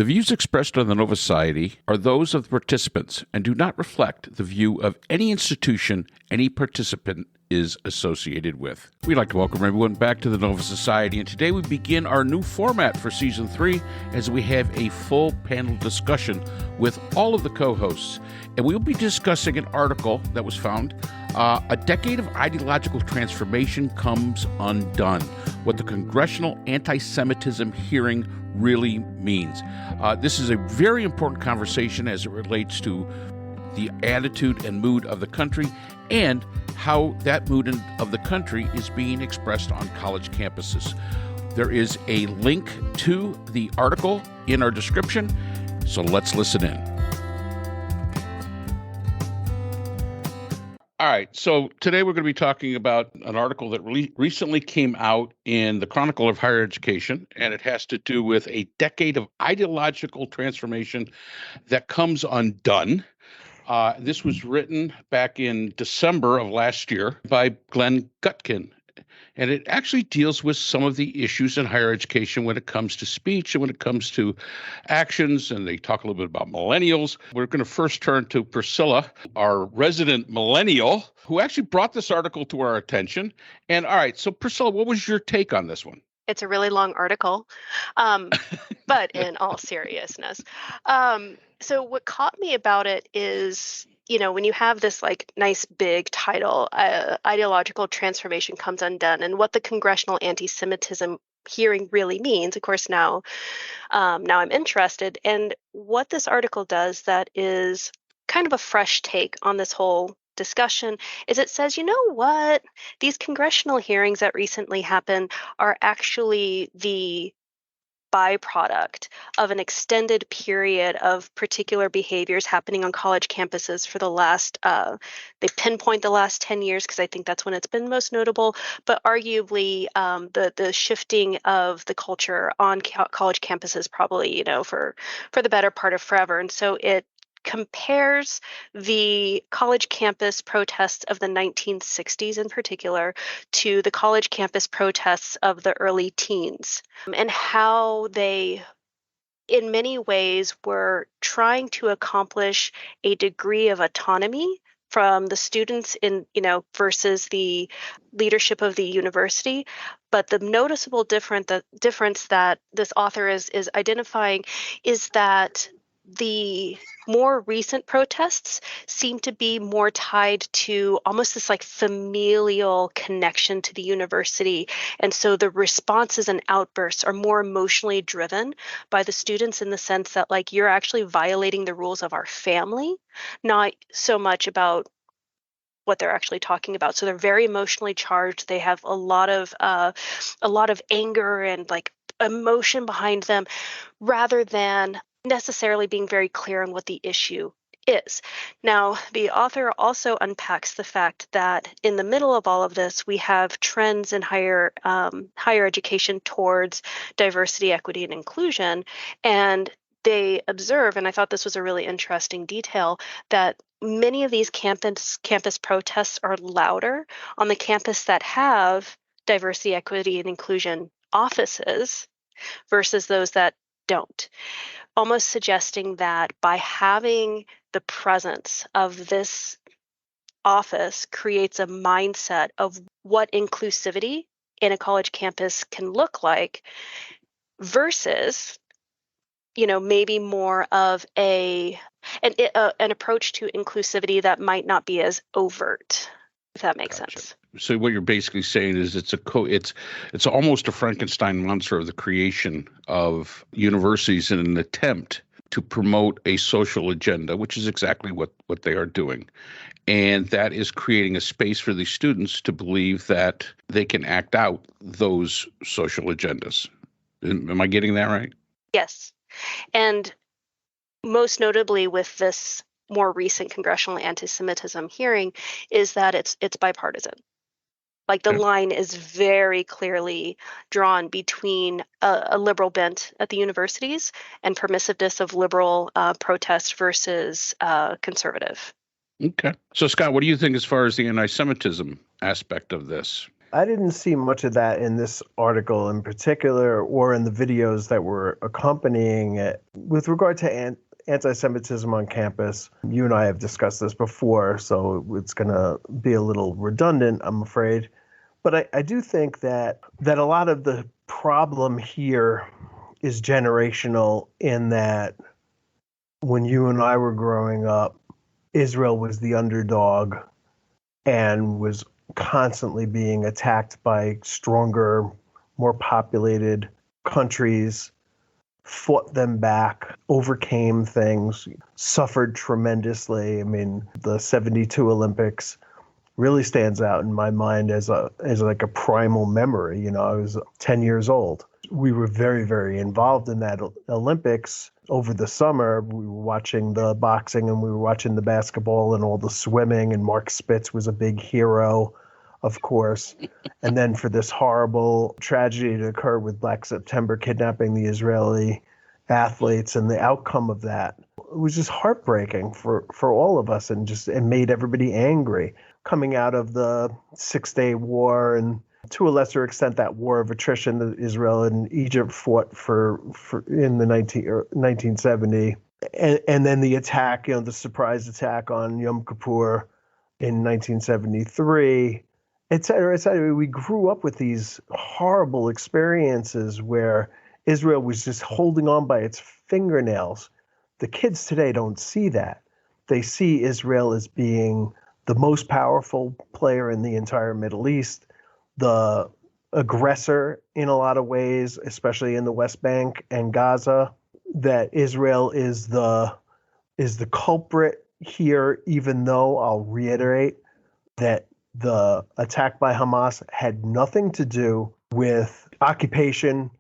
The views expressed on the Nova Society are those of the participants and do not reflect the view of any institution any participant is associated with. We'd like to welcome everyone back to the Nova Society, and today we begin our new format for Season 3 as we have a full panel discussion with all of the co-hosts. And we'll be discussing an article that was found, A Decade of Ideological Transformation Comes Undone, what the congressional antisemitism hearing really means. This is a very important conversation as it relates to the attitude and mood of the country and how that mood of the country is being expressed on college campuses. There is a link to the article in our description, so let's listen in. All right, so today we're going to be talking about an article that recently came out in the Chronicle of Higher Education, and it has to do with a decade of ideological transformation that comes undone. This was written back in December of last year by Glenn Gutkin, and it actually deals with some of the issues in higher education when it comes to speech and when it comes to actions, and they talk a little bit about millennials. We're going to first turn to Priscilla, our resident millennial, who actually brought this article to our attention. And all right, so Priscilla, what was your take on this one? It's a really long article, but in all seriousness. So what caught me about it is, when you have this like nice big title, Ideological Transformation Comes Undone, and what the congressional anti-Semitism hearing really means. Of course, now I'm interested. And what this article does that is kind of a fresh take on this whole discussion is it says, you know what, these congressional hearings that recently happened are actually the byproduct of an extended period of particular behaviors happening on college campuses for the last, they pinpoint the last 10 years because I think that's when it's been most notable, but arguably the shifting of the culture on college campuses probably, for the better part of forever. And so it compares the college campus protests of the 1960s in particular to the college campus protests of the early teens, and how they in many ways were trying to accomplish a degree of autonomy from the students versus the leadership of the university. But the noticeable difference that this author is identifying is that the more recent protests seem to be more tied to almost this like familial connection to the university. And so the responses and outbursts are more emotionally driven by the students in the sense that like you're actually violating the rules of our family, not so much about what they're actually talking about. So they're very emotionally charged. They have a lot of anger and like emotion behind them rather than necessarily being very clear on what the issue is. Now, the author also unpacks the fact that in the middle of all of this, we have trends in higher education towards diversity, equity, and inclusion. And they observe, and I thought this was a really interesting detail, that many of these campus protests are louder on the campus that have diversity, equity, and inclusion offices versus those that don't. Almost suggesting that by having the presence of this office creates a mindset of what inclusivity in a college campus can look like versus, maybe more of an approach to inclusivity that might not be as overt, if that makes sense. So what you're basically saying is it's almost a Frankenstein monster of the creation of universities in an attempt to promote a social agenda, which is exactly what they are doing. And that is creating a space for these students to believe that they can act out those social agendas. Am I getting that right? Yes. And most notably with this more recent congressional anti-Semitism hearing is that it's bipartisan. Like the line is very clearly drawn between a liberal bent at the universities and permissiveness of liberal protest versus conservative. Okay. So, Scott, what do you think as far as the anti-Semitism aspect of this? I didn't see much of that in this article in particular or in the videos that were accompanying it. With regard to anti-Semitism on campus, you and I have discussed this before, so it's going to be a little redundant, I'm afraid. But I do think that a lot of the problem here is generational, in that when you and I were growing up, Israel was the underdog and was constantly being attacked by stronger, more populated countries, fought them back, overcame things, suffered tremendously. I mean, the 72 Olympics really stands out in my mind as like a primal memory. You know, I was 10 years old. We were very, very involved in that Olympics. Over the summer, we were watching the boxing and we were watching the basketball and all the swimming, and Mark Spitz was a big hero, of course. And then for this horrible tragedy to occur with Black September kidnapping the Israeli athletes, and the outcome of that, it was just heartbreaking for all of us, and it made everybody angry. Coming out of the 6-Day War, and to a lesser extent that war of attrition that Israel and Egypt fought for in the 1970, and then the attack, the surprise attack on Yom Kippur in 1973, et cetera, et cetera. We grew up with these horrible experiences where Israel was just holding on by its fingernails. The kids today don't see that. They see Israel as being the most powerful player in the entire Middle East, the aggressor in a lot of ways, especially in the West Bank and Gaza, that Israel is the culprit here, even though I'll reiterate that the attack by Hamas had nothing to do with occupation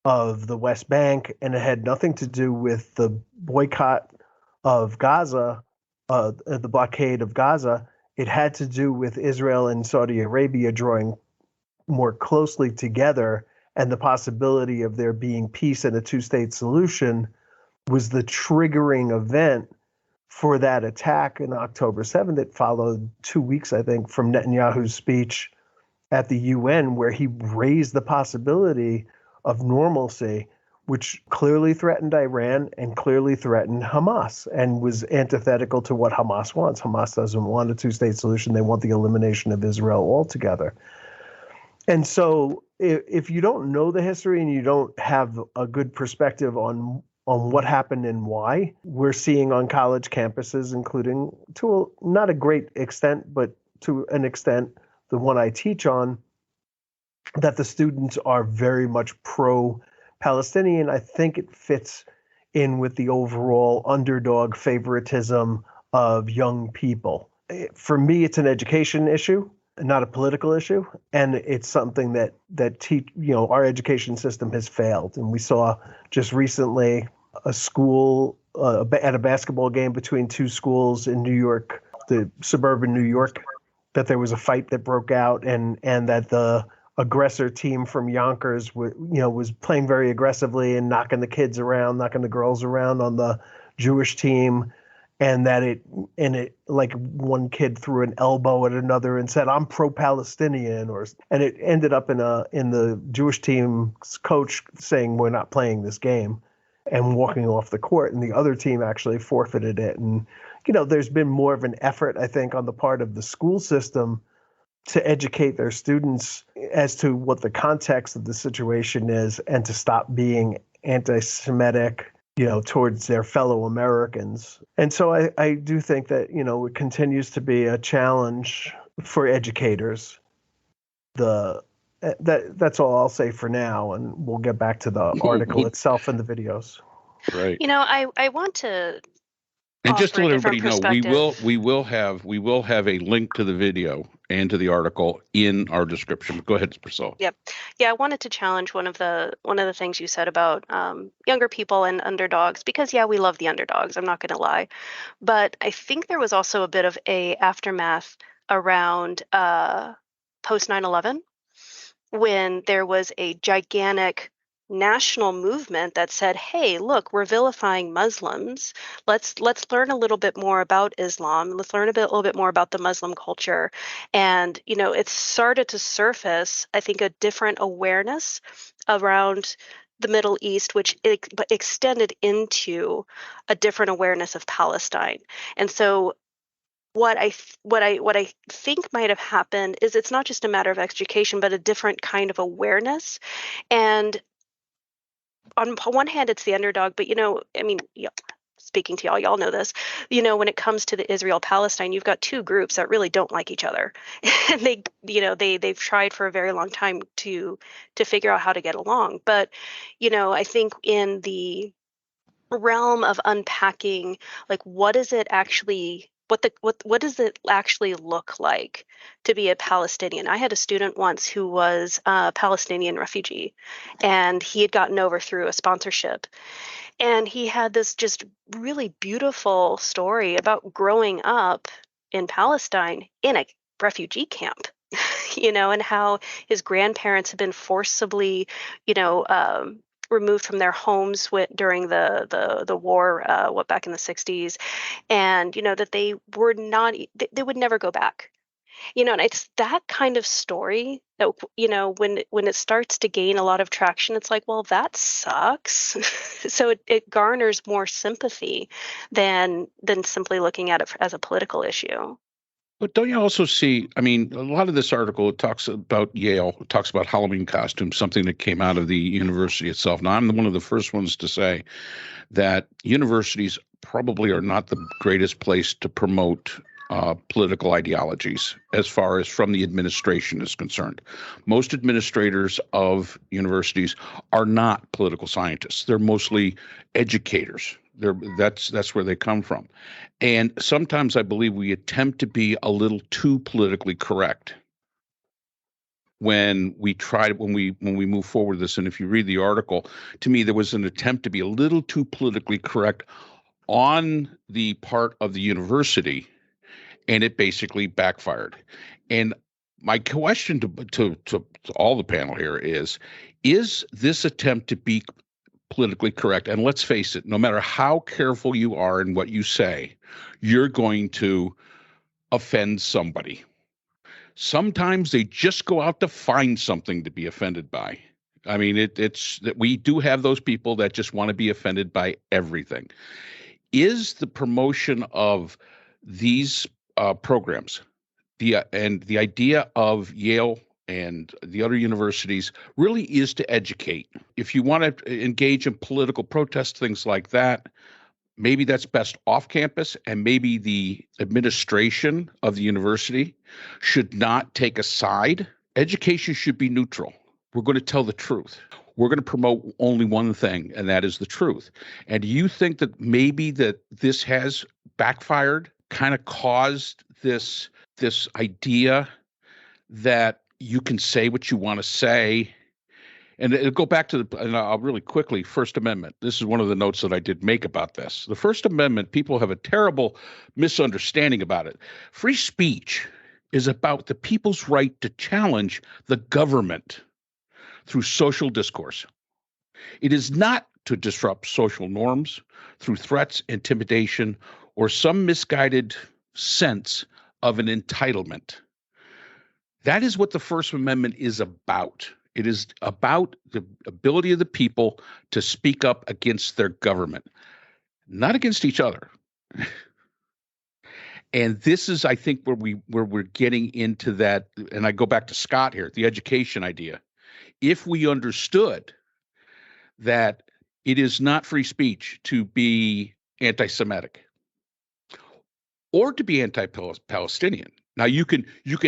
of the West Bank, and it had nothing to do with the boycott of Gaza, the blockade of Gaza. It had to do with Israel and Saudi Arabia drawing more closely together, and the possibility of there being peace and a two-state solution was the triggering event for that attack in October 7th. It followed 2 weeks, I think, from Netanyahu's speech at the UN, where he raised the possibility of normalcy, which clearly threatened Iran and clearly threatened Hamas, and was antithetical to what Hamas wants. Hamas doesn't want a two-state solution. They want the elimination of Israel altogether. And so if you don't know the history and you don't have a good perspective on what happened and why, we're seeing on college campuses, including not a great extent, but to an extent, the one I teach on, that the students are very much pro-Palestinian. I think it fits in with the overall underdog favoritism of young people. For me, it's an education issue, not a political issue, and it's something that our education system has failed. And we saw just recently a school at a basketball game between two schools in New York, the suburban New York, that there was a fight that broke out, and that the aggressor team from Yonkers was playing very aggressively and knocking the kids around, knocking the girls around on the Jewish team. And that it like one kid threw an elbow at another and said, "I'm pro-Palestinian," and it ended up in the Jewish team's coach saying, "We're not playing this game," and walking off the court. And the other team actually forfeited it. And there's been more of an effort, I think, on the part of the school system to educate their students as to what the context of the situation is, and to stop being anti-Semitic, towards their fellow Americans. And so I do think that, it continues to be a challenge for educators. That's all I'll say for now, and we'll get back to the article itself and the videos. Right. I want to, and just to let everybody know, we will have a link to the video and to the article in our description. Go ahead, Priscilla. Yep. Yeah, I wanted to challenge one of the things you said about younger people and underdogs, because we love the underdogs, I'm not going to lie, but I think there was also a bit of a aftermath around post 9/11, when there was a gigantic national movement that said, "Hey, look, we're vilifying Muslims. Let's learn a little bit more about Islam. Let's learn a little bit more about the Muslim culture." And it started to surface, I think, a different awareness around the Middle East, which but extended into a different awareness of Palestine. And so what I think might have happened is it's not just a matter of education, but a different kind of awareness. And on one hand, it's the underdog, but I mean, speaking to y'all know this. When it comes to the Israel-Palestine, you've got two groups that really don't like each other, and they've tried for a very long time to figure out how to get along. But I think in the realm of unpacking, like, what is it actually, what does it actually look like to be a Palestinian? I had a student once who was a Palestinian refugee, and he had gotten over through a sponsorship, and he had this just really beautiful story about growing up in Palestine in a refugee camp. And how his grandparents had been forcibly, removed from their homes during the war, back in the 60s, and that they were not, they would never go back. And it's that kind of story that, when it starts to gain a lot of traction, it's like, well, that sucks. So it garners more sympathy than simply looking at it as a political issue. But don't you also see, I mean, a lot of this article, it talks about Yale, it talks about Halloween costumes, something that came out of the university itself. Now, I'm one of the first ones to say that universities probably are not the greatest place to promote political ideologies as far as from the administration is concerned. Most administrators of universities are not political scientists. They're mostly educators. That's where they come from. And sometimes I believe we attempt to be a little too politically correct when we move forward with this. And if you read the article, to me, there was an attempt to be a little too politically correct on the part of the university, and it basically backfired. And my question to all the panel here is this attempt to be politically correct? And let's face it, no matter how careful you are in what you say, you're going to offend somebody. Sometimes they just go out to find something to be offended by. I mean, it's that we do have those people that just want to be offended by everything. Is the promotion of these programs, the idea of Yale and the other universities really is to educate. If you want to engage in political protest, things like that, maybe that's best off campus, and maybe the administration of the university should not take a side. Education should be neutral. We're going to tell the truth. We're going to promote only one thing, and that is the truth. And do you think that maybe that this has backfired, kind of caused this idea that you can say what you want to say? And it'll go back to and I'll really quickly, First Amendment. This is one of the notes that I did make about this. The First Amendment, people have a terrible misunderstanding about it. Free speech is about the people's right to challenge the government through social discourse. It is not to disrupt social norms through threats, intimidation, or some misguided sense of an entitlement. That is what the First Amendment is about. It is about the ability of the people to speak up against their government, not against each other. And this is, I think, where we're getting into that. And I go back to Scott here, the education idea. If we understood that it is not free speech to be anti-Semitic or to be anti-Palestinian. Now you can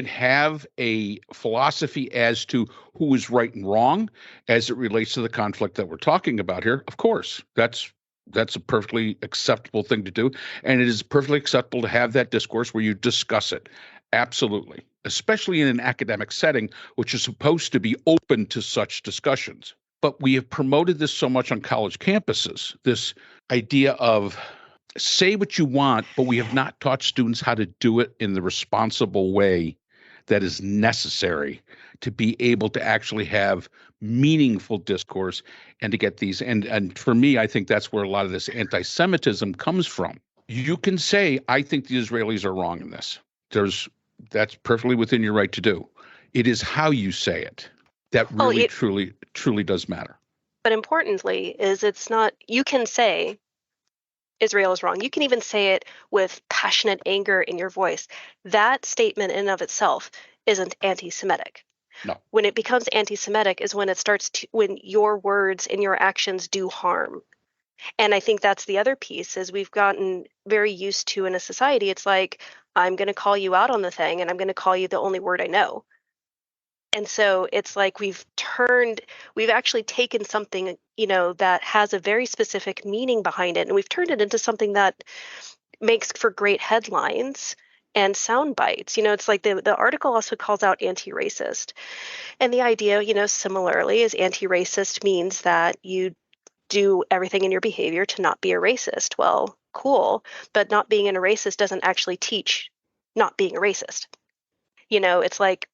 have a philosophy as to who is right and wrong as it relates to the conflict that we're talking about here. Of course, that's a perfectly acceptable thing to do, and it is perfectly acceptable to have that discourse where you discuss it. Absolutely, especially in an academic setting, which is supposed to be open to such discussions. But we have promoted this so much on college campuses, this idea of say what you want, but we have not taught students how to do it in the responsible way that is necessary to be able to actually have meaningful discourse and to get these. And for me, I think that's where a lot of this anti-Semitism comes from. You can say, I think the Israelis are wrong in this. That's perfectly within your right to do. It is how you say it that really, truly does matter. But importantly is it's not, you can say Israel is wrong. You can even say it with passionate anger in your voice. That statement in and of itself isn't anti-Semitic. No. When it becomes anti-Semitic is when it starts to, when your words and your actions do harm. And I think that's the other piece is we've gotten very used to in a society. It's like, I'm going to call you out on the thing and I'm going to call you the only word I know. And so it's like we've actually taken something, that has a very specific meaning behind it. And we've turned it into something that makes for great headlines and sound bites. It's like the article also calls out anti-racist. And the idea, similarly, is anti-racist means that you do everything in your behavior to not be a racist. Well, cool. But not being a racist doesn't actually teach not being a racist. It's like,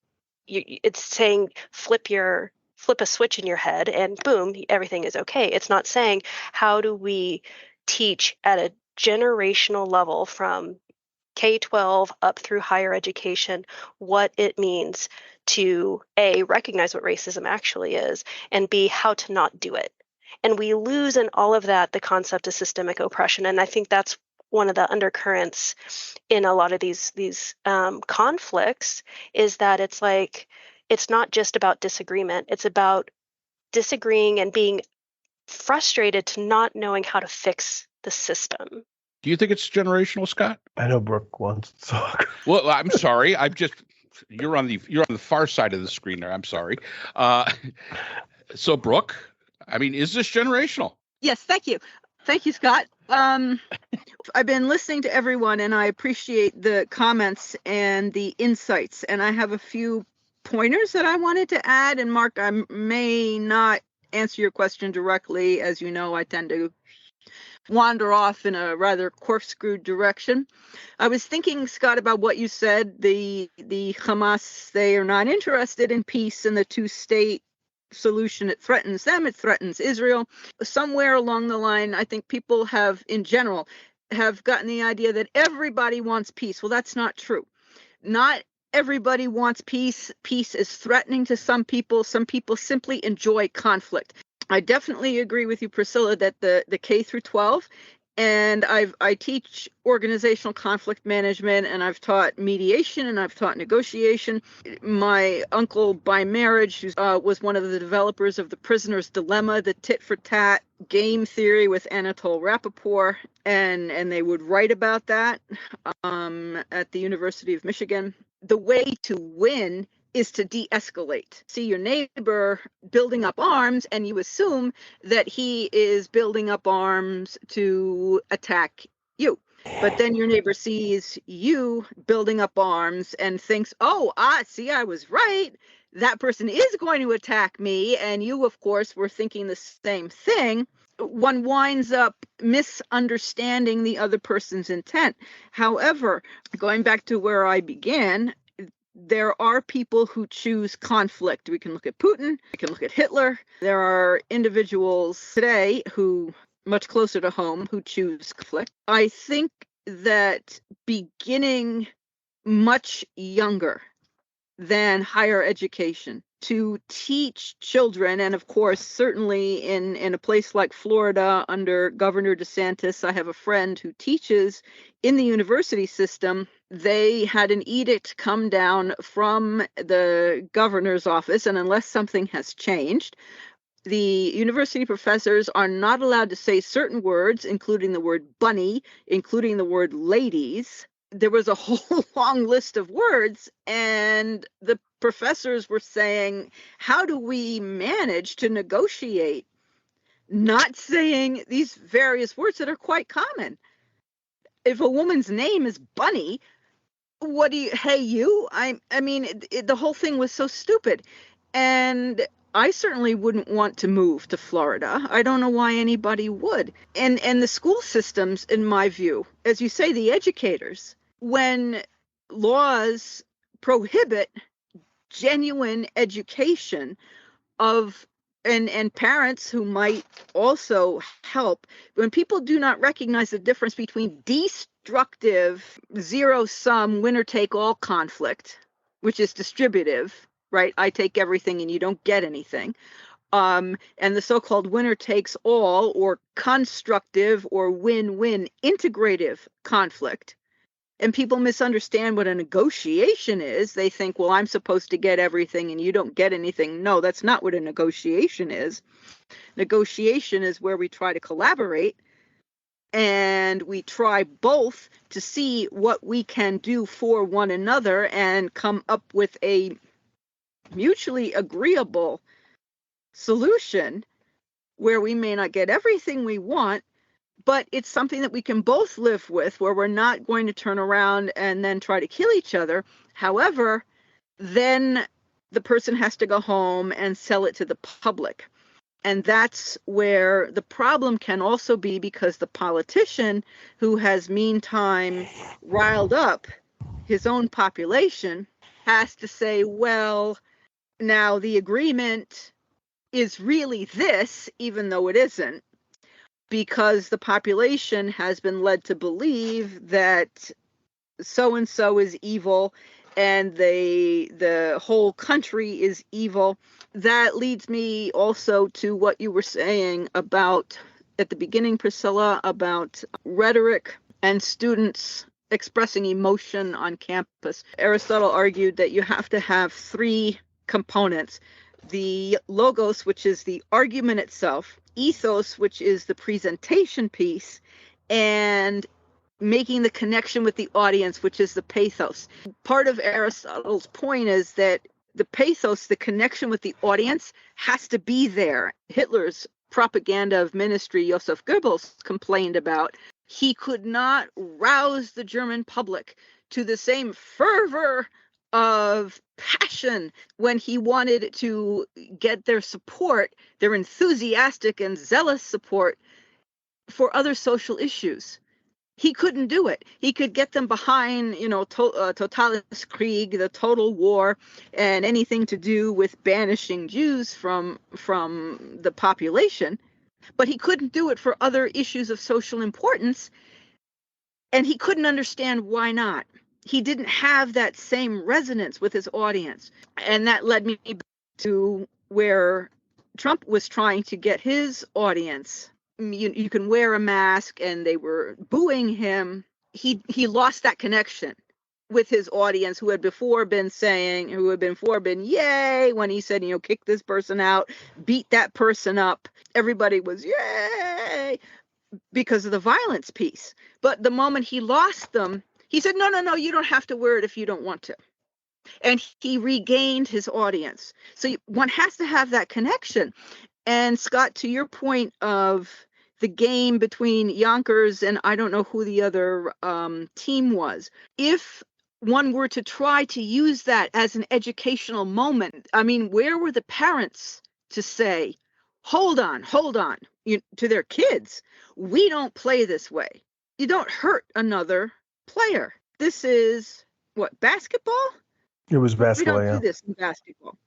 it's saying flip a switch in your head and boom, everything is okay. It's not saying how do we teach at a generational level from K-12 up through higher education what it means to A, recognize what racism actually is, and B, how to not do it. And we lose in all of that the concept of systemic oppression. And I think that's one of the undercurrents in a lot of these conflicts is that it's like, it's not just about disagreement. It's about disagreeing and being frustrated to not knowing how to fix the system. Do you think it's generational, Scott? I know Brooke wants to talk. Well, I'm sorry. You're on the far side of the screen there. I'm sorry. So Brooke, is this generational? Yes, thank you. Thank you, Scott. I've been listening to everyone and I appreciate the comments and the insights. And I have a few pointers that I wanted to add. And Mark, I may not answer your question directly. As you know, I tend to wander off in a rather corkscrew direction. I was thinking, Scott, about what you said. The Hamas, they are not interested in peace and the two-state solution. It threatens them, it threatens Israel. Somewhere along the line, I think people in general have gotten the idea that everybody wants peace. Well, that's not true. Not everybody wants peace. Peace is threatening to some people. Some people simply enjoy conflict. I definitely agree with you, Priscilla, that the K through 12, and I teach organizational conflict management, and I've taught mediation, and I've taught negotiation. My uncle by marriage was one of the developers of The Prisoner's Dilemma, the tit-for-tat game theory with Anatole Rappaport, and they would write about that at the University of Michigan. The way to win is to de-escalate. See your neighbor building up arms and you assume that he is building up arms to attack you. But then your neighbor sees you building up arms and thinks, I was right. That person is going to attack me. And you, of course, were thinking the same thing. One winds up misunderstanding the other person's intent. However, going back to where I began, there are people who choose conflict. We can look at Putin, we can look at Hitler. There are individuals today who, much closer to home, who choose conflict. I think that beginning much younger than higher education, to teach children, and of course, certainly in a place like Florida under Governor DeSantis, I have a friend who teaches in the university system. They had an edict come down from the governor's office, and unless something has changed, the university professors are not allowed to say certain words, including the word bunny, including the word ladies. There was a whole long list of words, and the professors were saying, how do we manage to negotiate not saying these various words that are quite common? If a woman's name is Bunny, what do you, hey, you? The whole thing was so stupid. And I certainly wouldn't want to move to Florida. I don't know why anybody would. And the school systems, in my view, as you say, the educators, when laws prohibit genuine education of and parents who might also help, when people do not recognize the difference between destructive zero-sum winner-take-all conflict, which is distributive, right? I take everything and you don't get anything. And the so-called winner takes all, or constructive or win-win integrative conflict. And people misunderstand what a negotiation is. They think, well, I'm supposed to get everything and you don't get anything. No, that's not what a negotiation is. Negotiation is where we try to collaborate and we try both to see what we can do for one another and come up with a mutually agreeable solution where we may not get everything we want, but it's something that we can both live with, where we're not going to turn around and then try to kill each other. However, then the person has to go home and sell it to the public. And that's where the problem can also be, because the politician who has meantime riled up his own population has to say, well, now the agreement is really this, even though it isn't, because the population has been led to believe that so-and-so is evil and the whole country is evil. That leads me also to what you were saying about, at the beginning, Priscilla, about rhetoric and students expressing emotion on campus. Aristotle argued that you have to have three components: the logos, which is the argument itself; ethos, which is the presentation piece; and making the connection with the audience, which is the pathos. Part of Aristotle's point is that the pathos, the connection with the audience, has to be there. Hitler's propaganda of ministry, Joseph Goebbels, complained about. He could not rouse the German public to the same fervor of passion when he wanted to get their support, their enthusiastic and zealous support for other social issues. He couldn't do it. He could get them behind, Totalis Krieg, the total war, and anything to do with banishing Jews from the population, but he couldn't do it for other issues of social importance, and he couldn't understand why not. He didn't have that same resonance with his audience, and that led me to where Trump was trying to get his audience. You can wear a mask, and they were booing him. He lost that connection with his audience, who had before been yay when he said, kick this person out, beat that person up. Everybody was yay because of the violence piece. But the moment he lost them, he said, no, you don't have to wear it if you don't want to. And he regained his audience. So one has to have that connection. And Scott, to your point of the game between Yonkers and I don't know who the other team was, if one were to try to use that as an educational moment, where were the parents to say, hold on, to their kids, we don't play this way. You don't hurt another player. This is what, basketball? It was basketball. We don't do this in basketball.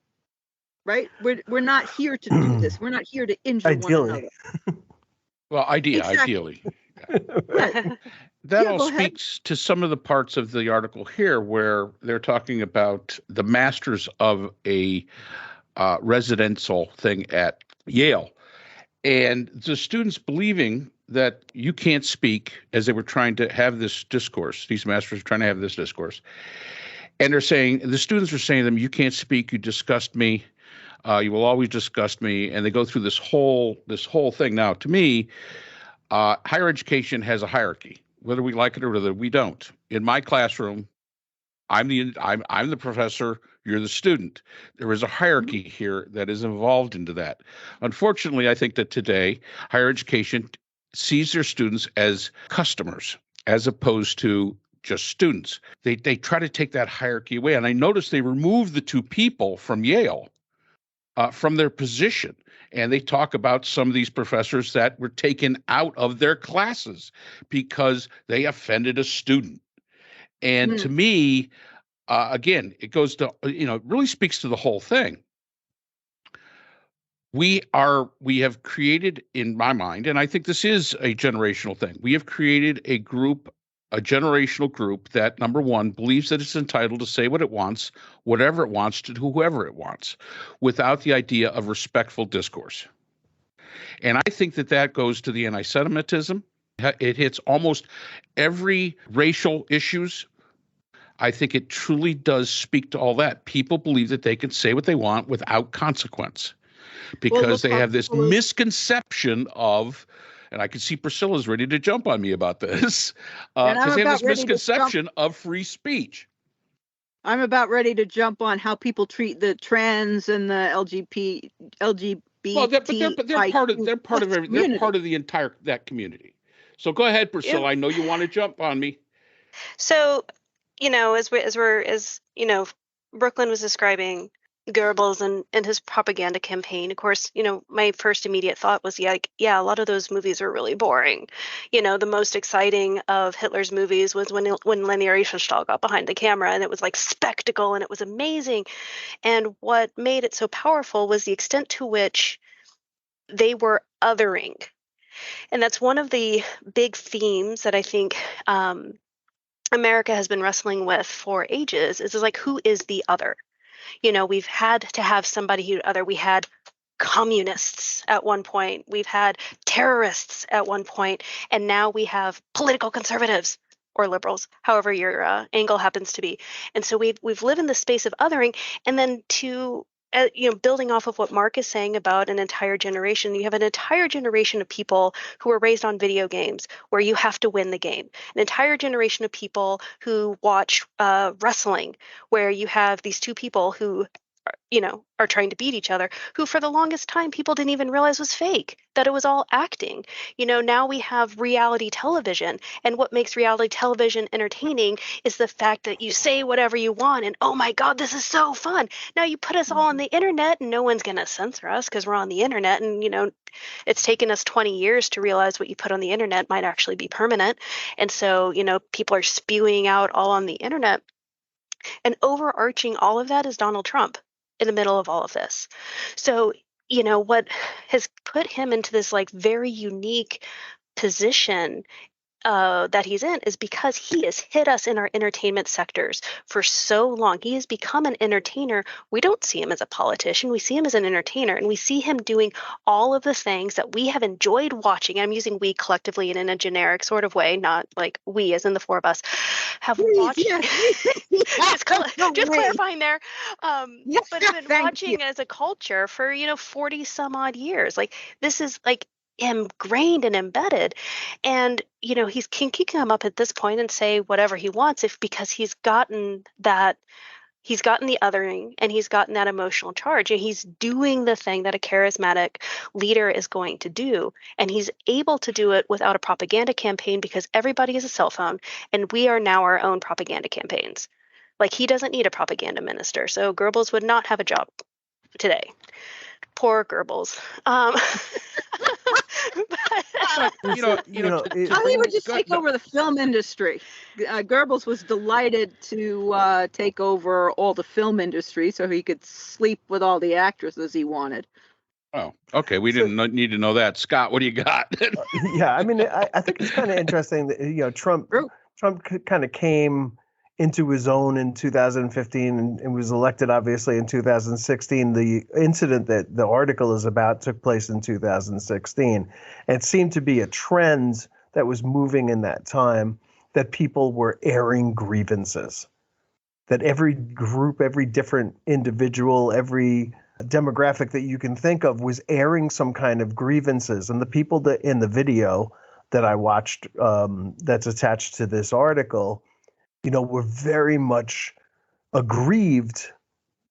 Right? We're not here to do this. We're not here to injure one another. Well, Exactly. ideally. Right. That Yeah, all go ahead. speaks to some of the parts of the article here where they're talking about the masters of a residential thing at Yale, and the students believing that you can't speak, as they were trying to have this discourse. These masters are trying to have this discourse. And the students are saying to them, you can't speak, you disgust me. You will always disgust me, and they go through this whole thing. Now, to me, higher education has a hierarchy, whether we like it or whether we don't. In my classroom, I'm the professor, you're the student. There is a hierarchy here that is involved into that. Unfortunately, I think that today higher education sees their students as customers as opposed to just students. They try to take that hierarchy away, and I noticed they removed the two people from Yale from their position. And they talk about some of these professors that were taken out of their classes because they offended a student. And to me, again, it goes to, it really speaks to the whole thing. we have created, in my mind, and I think this is a generational thing. We have created a generational group that, number one, believes that it's entitled to say what it wants, whatever it wants, to whoever it wants, without the idea of respectful discourse. And I think that goes to the anti-Semitism. It hits almost every racial issues. I think it truly does speak to all that. People believe that they can say what they want without consequence, because they have this misconception of, and I can see Priscilla's ready to jump on me about this, because they have this misconception of free speech. I'm about ready to jump on how people treat the trans and the LGBT. Well, they're part of the entire that community. So go ahead, Priscilla. I know you want to jump on me. So, as Brooklyn was describing Goebbels and his propaganda campaign. Of course, my first immediate thought was, a lot of those movies are really boring. The most exciting of Hitler's movies was when Leni Riefenstahl got behind the camera, and it was like spectacle and it was amazing. And what made it so powerful was the extent to which they were othering. And that's one of the big themes that I think America has been wrestling with for ages, is like, who is the other? We've had to have somebody who other. We had communists at one point. We've had terrorists at one point. And now we have political conservatives or liberals, however your angle happens to be. And so we've lived in the space of othering. And then building off of what Mark is saying about an entire generation, you have an entire generation of people who were raised on video games where you have to win the game. An entire generation of people who watch wrestling where you have these two people who are trying to beat each other, who for the longest time people didn't even realize was fake, that it was all acting. Now we have reality television, and what makes reality television entertaining is the fact that you say whatever you want, and oh my God, this is so fun. Now you put us all on the internet, and no one's going to censor us because we're on the internet, and it's taken us 20 years to realize what you put on the internet might actually be permanent. And so, people are spewing out all on the internet. And overarching all of that is Donald Trump in the middle of all of this. So, what has put him into this like very unique position that he's in is because he has hit us in our entertainment sectors for so long. He has become an entertainer. We don't see him as a politician. We see him as an entertainer, and we see him doing all of the things that we have enjoyed watching. I'm using we collectively and in a generic sort of way, not like we as in the four of us have watched. Yeah. just clarifying there. But have been watching as a culture for 40 some odd years. Like, this is like ingrained and embedded, and he can come up at this point and say whatever he wants because he's gotten the othering, and he's gotten that emotional charge, and he's doing the thing that a charismatic leader is going to do, and he's able to do it without a propaganda campaign because everybody has a cell phone, and we are now our own propaganda campaigns. Like, he doesn't need a propaganda minister, so Goebbels would not have a job today. Poor Goebbels. He would just take over the film industry. Goebbels was delighted to take over all the film industry so he could sleep with all the actresses he wanted. Oh, okay. We didn't need to know that. Scott, what do you got? Yeah, I mean, I think it's kind of interesting that Trump kind of came into his own in 2015 and was elected, obviously, in 2016. The incident that the article is about took place in 2016. And it seemed to be a trend that was moving in that time, that people were airing grievances, that every group, every different individual, every demographic that you can think of was airing some kind of grievances. And the people that in the video that I watched that's attached to this article, were very much aggrieved,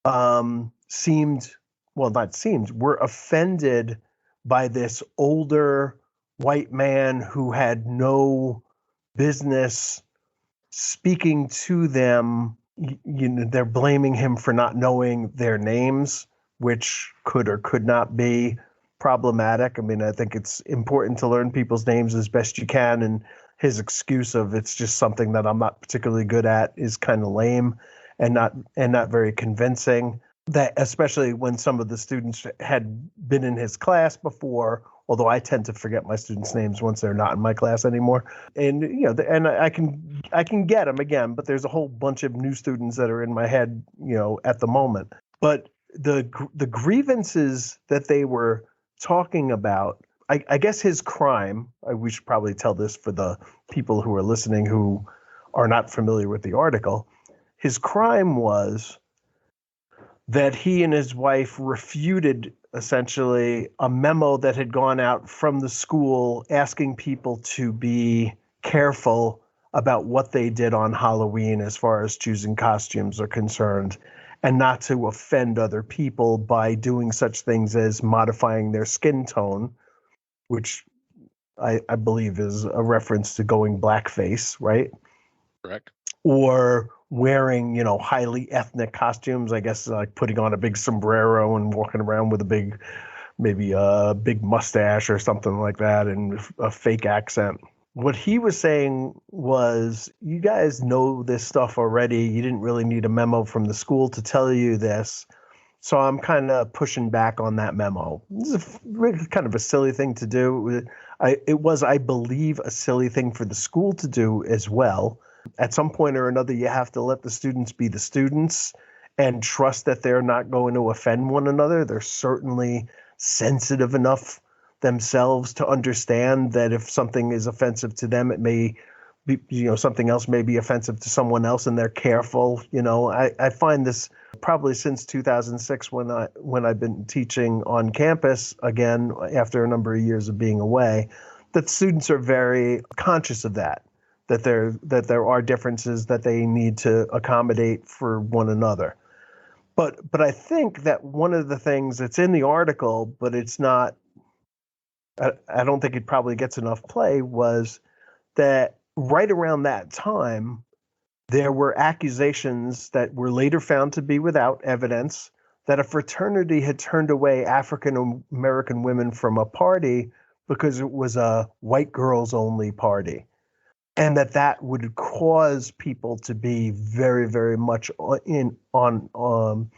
were offended by this older white man who had no business speaking to them. They're blaming him for not knowing their names, which could or could not be problematic. I mean, I think it's important to learn people's names as best you can, and his excuse of it's just something that I'm not particularly good at is kind of lame and not very convincing. that especially when some of the students had been in his class before, although I tend to forget my students' names once they're not in my class anymore. And and I can get them again, but there's a whole bunch of new students that are in my head, at the moment. But the grievances that they were talking about, I guess his crime, we should probably tell this for the people who are listening who are not familiar with the article. His crime was that he and his wife refuted essentially a memo that had gone out from the school asking people to be careful about what they did on Halloween as far as choosing costumes are concerned, and not to offend other people by doing such things as modifying their skin tone, which I believe is a reference to going blackface, right? Correct. Or wearing, highly ethnic costumes, I guess, like putting on a big sombrero and walking around with maybe a big mustache or something like that and a fake accent. What he was saying was, you guys know this stuff already. You didn't really need a memo from the school to tell you this. So I'm kind of pushing back on that memo. This is kind of a silly thing to do. It was, I believe, a silly thing for the school to do as well. At some point or another, you have to let the students be the students and trust that they're not going to offend one another. They're certainly sensitive enough themselves to understand that if something is offensive to them, it may be, something else may be offensive to someone else, and they're careful. I find this probably since 2006 when I've been teaching on campus again after a number of years of being away, that students are very conscious of that there are differences that they need to accommodate for one another. But I think that one of the things that's in the article, but it's not, I don't think it probably gets enough play, was that right around that time, there were accusations that were later found to be without evidence that a fraternity had turned away African American women from a party because it was a white girls only party. And that would cause people to be very, very much in arms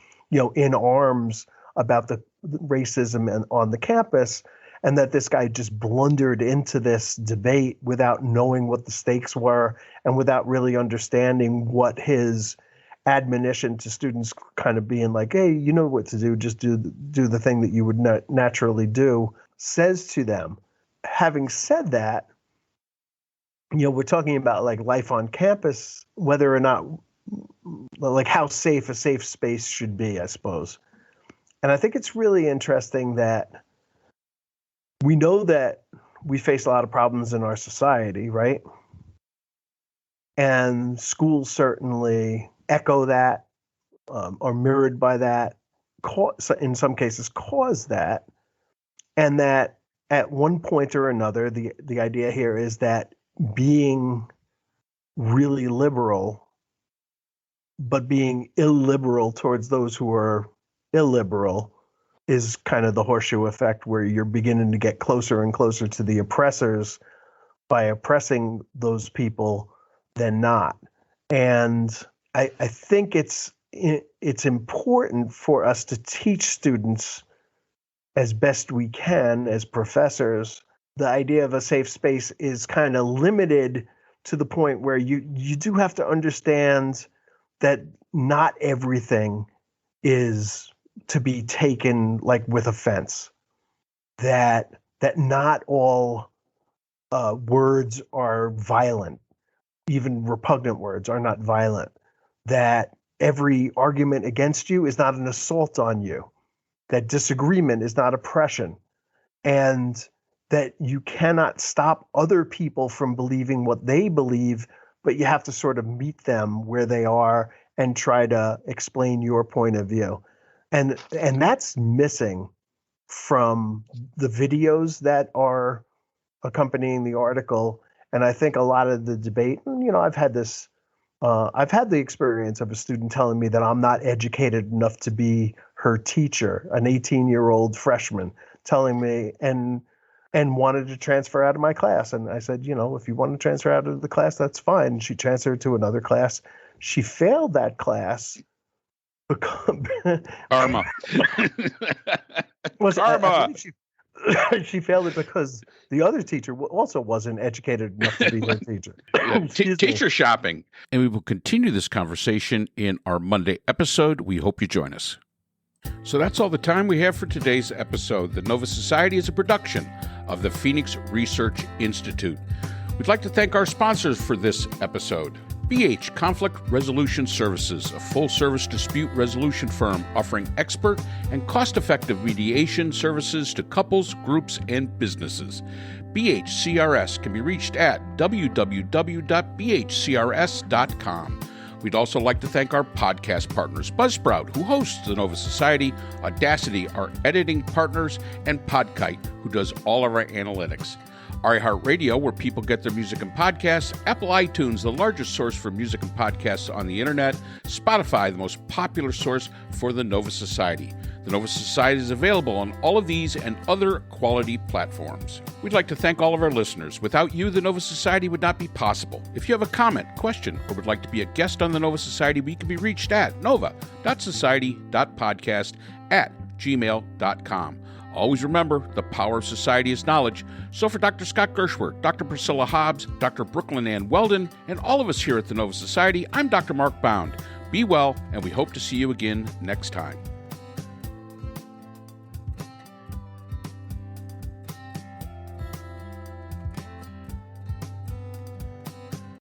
about the racism on the campus, and that this guy just blundered into this debate without knowing what the stakes were and without really understanding what his admonition to students, kind of being like, hey, you know what to do, just do the thing that you would naturally do, says to them. Having said that, we're talking about like life on campus, whether or not, like how safe a safe space should be, I suppose. And I think it's really interesting that we know that we face a lot of problems in our society, right? And schools certainly echo that, are mirrored by that, in some cases cause that. And that at one point or another, the idea here is that being really liberal, but being illiberal towards those who are illiberal, is kind of the horseshoe effect, where you're beginning to get closer and closer to the oppressors by oppressing those people than not. And I think it's important for us to teach students as best we can as professors. The idea of a safe space is kind of limited to the point where you do have to understand that not everything is to be taken like with offense, that not all words are violent, even repugnant words are not violent, that every argument against you is not an assault on you, that disagreement is not oppression, and that you cannot stop other people from believing what they believe, but you have to sort of meet them where they are and try to explain your point of view. And that's missing from the videos that are accompanying the article. And I think a lot of the debate, I've had the experience of a student telling me that I'm not educated enough to be her teacher, an 18-year-old freshman, telling me and wanted to transfer out of my class. And I said, if you want to transfer out of the class, that's fine. She transferred to another class. She failed that class Karma. Was, I Karma. believe she failed it because the other teacher also wasn't educated enough to be her teacher. Teacher shopping. And we will continue this conversation in our Monday episode. We hope you join us. So that's all the time we have for today's episode. The Nova Society is a production of the Phoenix Research Institute. We'd like to thank our sponsors for this episode. BH Conflict Resolution Services, a full-service dispute resolution firm offering expert and cost-effective mediation services to couples, groups, and businesses. BHCRS can be reached at www.bhcrs.com. We'd also like to thank our podcast partners, Buzzsprout, who hosts the Nova Society, Audacity, our editing partners, and Podkite, who does all of our analytics. iHeartRadio, where people get their music and podcasts, Apple iTunes, the largest source for music and podcasts on the internet, Spotify, the most popular source for the Nova Society. The Nova Society is available on all of these and other quality platforms. We'd like to thank all of our listeners. Without you, the Nova Society would not be possible. If you have a comment, question, or would like to be a guest on the Nova Society, we can be reached at nova.society.podcast@gmail.com. Always remember, the power of society is knowledge. So for Dr. Scott Gershworth, Dr. Priscilla Hobbs, Dr. Brooklyn Ann Weldon, and all of us here at the Nova Society, I'm Dr. Mark Bound. Be well, and we hope to see you again next time.